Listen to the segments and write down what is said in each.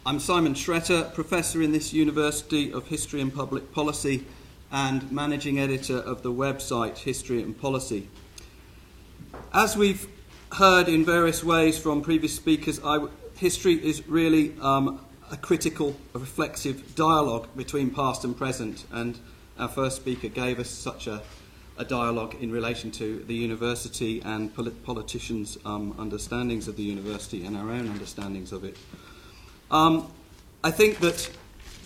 I'm Simon Szreter, Professor in this University of History and Public Policy and Managing Editor of the website History and Policy. As we've heard in various ways from previous speakers, history is really a critical, a reflexive dialogue between past and present, and our first speaker gave us such a dialogue in relation to the university and politicians' understandings of the university and our own understandings of it. I think that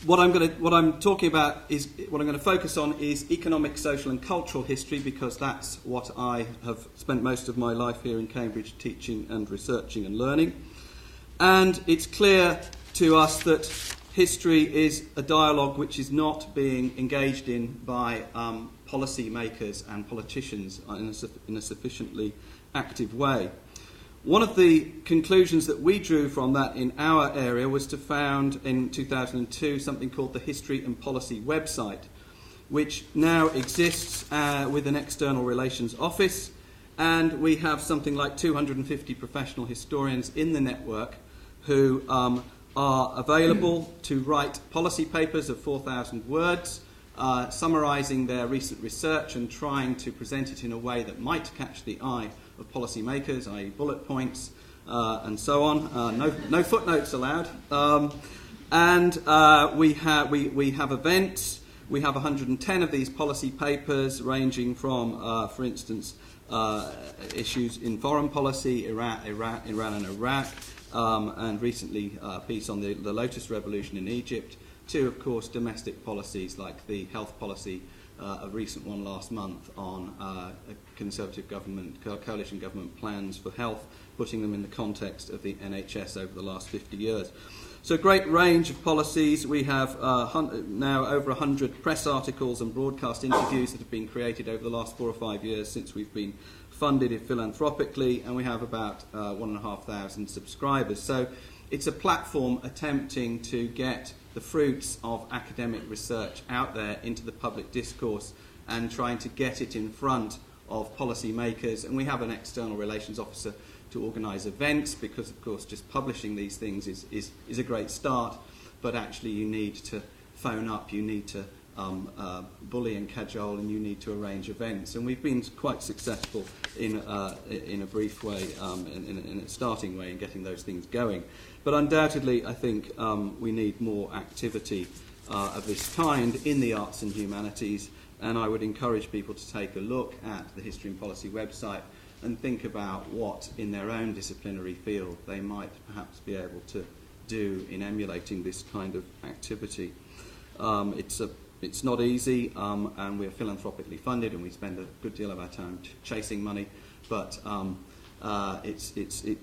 what I'm talking about is what I'm going to focus on is economic, social, and cultural history, because that's what I have spent most of my life here in Cambridge teaching and researching and learning. And it's clear to us that history is a dialogue which is not being engaged in by policy makers and politicians in a sufficiently active way. One of the conclusions that we drew from that in our area was to found in 2002 something called the History and Policy website, which now exists with an external relations office, and we have something like 250 professional historians in the network who are available to write policy papers of 4,000 words, summarising their recent research and trying to present it in a way that might catch the eye of policymakers, i.e. bullet points and so on. No footnotes allowed. We have events. We have 110 of these policy papers ranging from, for instance, issues in foreign policy, Iran and Iraq, and recently a piece on the Lotus Revolution in Egypt, to, of course, domestic policies like the health policy, a recent one last month on a Conservative government, coalition government plans for health, putting them in the context of the NHS over the last 50 years. So a great range of policies. We have now over 100 press articles and broadcast interviews that have been created over the last 4 or 5 years since we've been funded philanthropically, and we have about 1,500 subscribers. So it's a platform attempting to get the fruits of academic research out there into the public discourse and trying to get it in front of policy makers. And we have an external relations officer to organise events, because of course just publishing these things is a great start, but actually you need to phone up, you need to bully and cajole, and you need to arrange events. And we've been quite successful in a brief way, in a starting way, in getting those things going. But undoubtedly, I think we need more activity of this kind in the arts and humanities, and I would encourage people to take a look at the History and Policy website and think about what, in their own disciplinary field, they might perhaps be able to do in emulating this kind of activity. It's not easy, and we're philanthropically funded, and we spend a good deal of our time chasing money, but it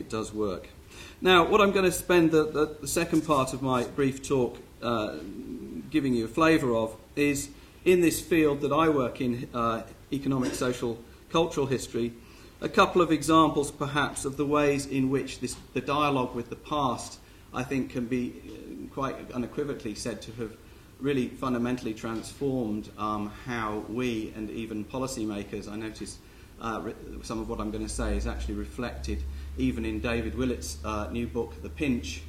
does work. Now, what I'm going to spend the second part of my brief talk giving you a flavour of is, in this field that I work in, economic, social, cultural history, a couple of examples perhaps of the ways in which the dialogue with the past, I think, can be quite unequivocally said to have really fundamentally transformed how we and even policymakers, I notice some of what I'm going to say is actually reflected even in David Willett's new book, The Pinch.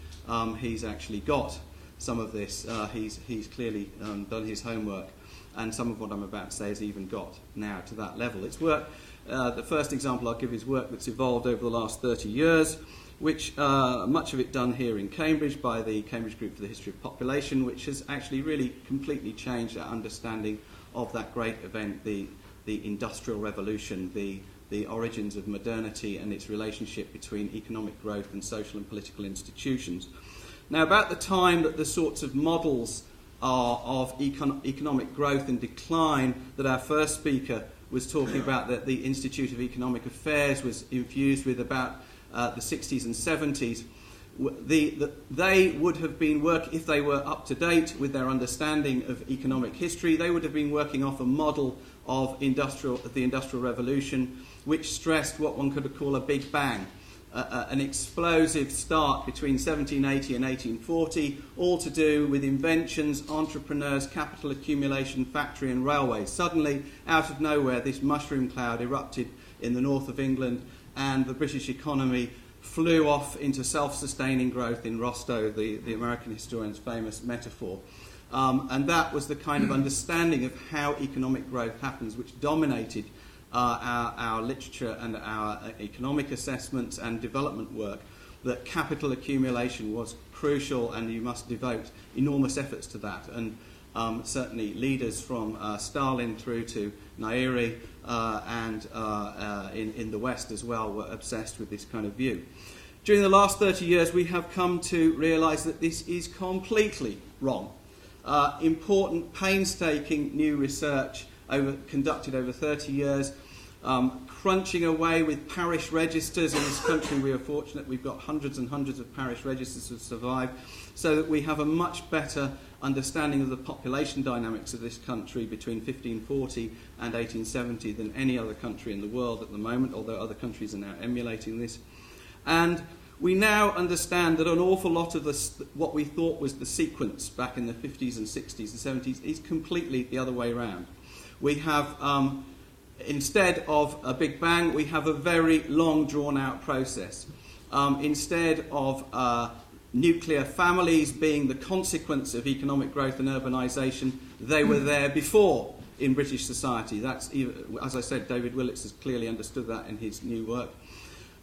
He's actually got some of this. He's clearly done his homework, and some of what I'm about to say has even got now to that level. It's work. The first example I'll give is work that's evolved over the last 30 years, which much of it done here in Cambridge by the Cambridge Group for the History of Population, which has actually really completely changed our understanding of that great event, the Industrial Revolution, the origins of modernity and its relationship between economic growth and social and political institutions. Now, about the time that the sorts of models of economic growth and decline that our first speaker was talking about, that the Institute of Economic Affairs was infused with about the 60s and 70s, they would have been if they were up to date with their understanding of economic history, they would have been working off a model of the Industrial Revolution, which stressed what one could call a Big Bang, an explosive start between 1780 and 1840, all to do with inventions, entrepreneurs, capital accumulation, factory and railways. Suddenly, out of nowhere, this mushroom cloud erupted in the north of England, and the British economy flew off into self-sustaining growth in Rostow, the American historian's famous metaphor. And that was the kind of understanding of how economic growth happens, which dominated our literature and our economic assessments and development work, that capital accumulation was crucial and you must devote enormous efforts to that. And certainly leaders from Stalin through to Nairi and in the West as well were obsessed with this kind of view. During the last 30 years, we have come to realise that this is completely wrong. Important, painstaking new research conducted over 30 years, crunching away with parish registers. In this country, we are fortunate we've got hundreds and hundreds of parish registers that survive, so that we have a much better understanding of the population dynamics of this country between 1540 and 1870 than any other country in the world at the moment, although other countries are now emulating this. And we now understand that an awful lot of what we thought was the sequence back in the 50s and 60s and 70s is completely the other way around. We have, instead of a big bang, we have a very long drawn-out process. Instead of nuclear families being the consequence of economic growth and urbanisation, they were there before in British society. That's, as I said, David Willetts has clearly understood that in his new work.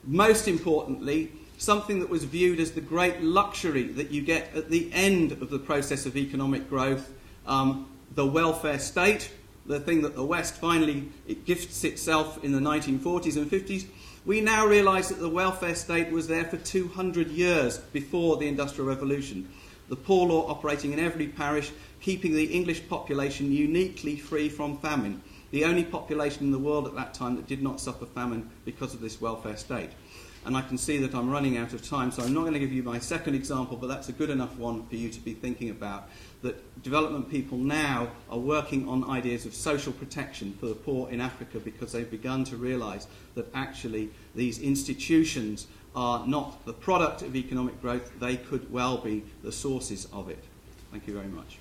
Most importantly, something that was viewed as the great luxury that you get at the end of the process of economic growth, the welfare state, the thing that the West finally gifts itself in the 1940s and 50s. We now realise that the welfare state was there for 200 years before the Industrial Revolution. The poor law operating in every parish, keeping the English population uniquely free from famine. The only population in the world at that time that did not suffer famine because of this welfare state. And I can see that I'm running out of time, so I'm not going to give you my second example, but that's a good enough one for you to be thinking about, that development people now are working on ideas of social protection for the poor in Africa because they've begun to realise that actually these institutions are not the product of economic growth, they could well be the sources of it. Thank you very much.